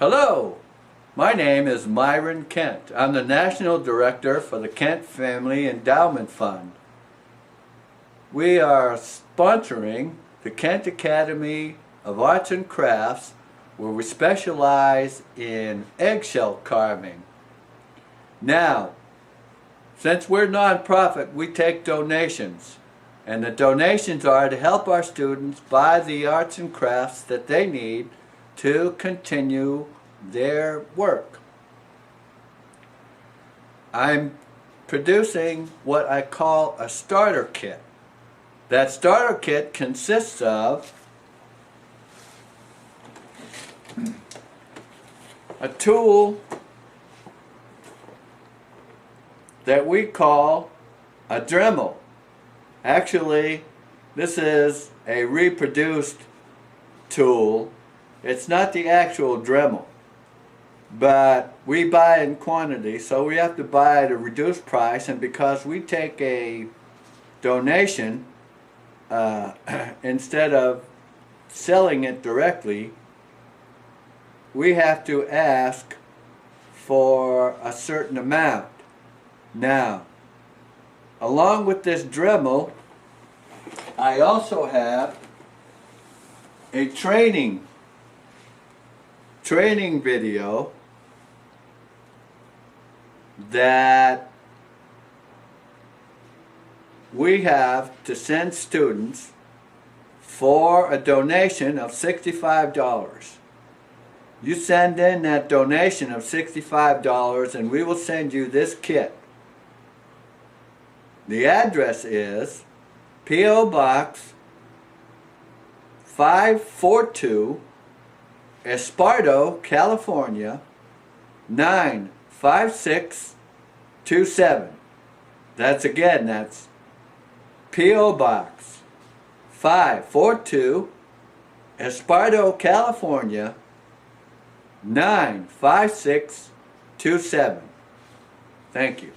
Hello, my name is Myron Kent. I'm the National Director for the Kent Family Endowment Fund. We are sponsoring the Kent Academy of Arts and Crafts, where we specialize in eggshell carving. Now, since we're nonprofit, we take donations, and the donations are to help our students buy the arts and crafts that they need to continue their work. I'm producing what I call a starter kit. That starter kit consists of a tool that we call a Dremel. Actually, this is a reproduced tool. It's not the actual Dremel, but we buy in quantity, so we have to buy at a reduced price, and because we take a donation instead of selling it directly, we have to ask for a certain amount. Now, along with this Dremel, I also have a training video that we have to send students for a donation of $65. You send in that donation of $65 and we will send you this kit. The address is P.O. Box 542, Esparto, California 95627. That's P.O. Box 542, Esparto, California 95627. Thank you.